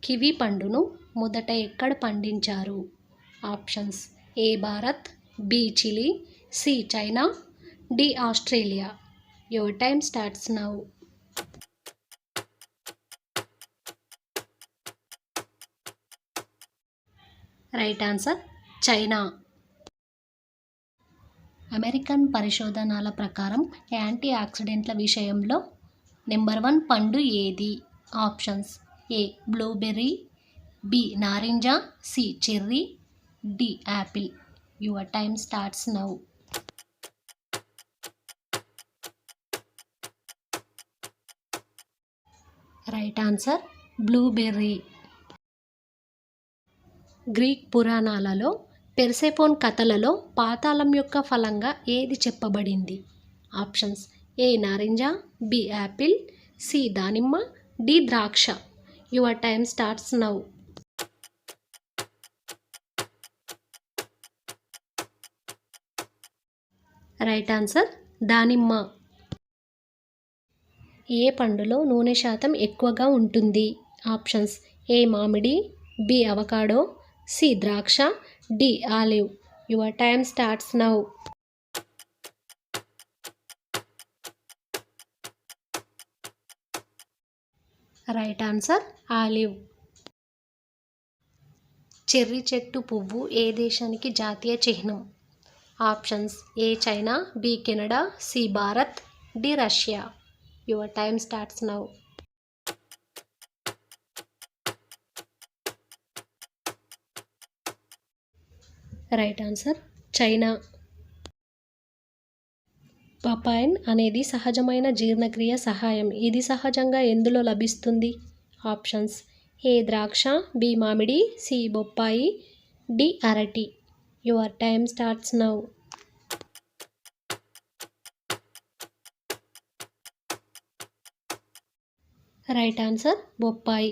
Kiwi పండును మొదట ఎక్కడ పండించారు? Options: A Bharat, B Chile, C China, D Australia. Your time starts now. Right answer China. American పరిశోధనల ప్రకారం యాంటీ ఆక్సిడెంట్ల విషయంలో నెంబర్ 1 పండు ఏది? ఆప్షన్స్: ఏ బ్లూబెర్రీ, బి నారింజ, C cherry, D apple. Your time starts now. Right answer blueberry. Greek పురాణాలలో Persephone కథలలో పాతాళం యొక్క ఫలంగా ఏది చెప్పబడింది? ఆప్షన్స్: ఏ నారింజ, బి యాపిల్, సి దానిమ్మ, డి ద్రాక్ష. Your time starts now. Right answer దానిమ్మ. ఏ పండులో నూనె శాతం ఎక్కువగా ఉంటుంది? ఆప్షన్స్: ఏ మామిడి, బి అవకాడో, సి ద్రాక్ష, D olive. Your time starts now. Right answer olive. Cherry చెట్టు పువ్వు ఏ దేశానికి జాతీయ చిహ్నం? Options: A China, B Canada, C Bharat, D Russia. Your time starts now. Right answer China. Papain అనేది సహజమైన జీర్ణక్రియ సహాయం. ఇది సహజంగా ఎందులో లభిస్తుంది? ఆప్షన్స్: ఏ ద్రాక్ష, బి మామిడి, సి బొప్పాయి, డి అరటి. Your time starts now. Right answer బొప్పాయి.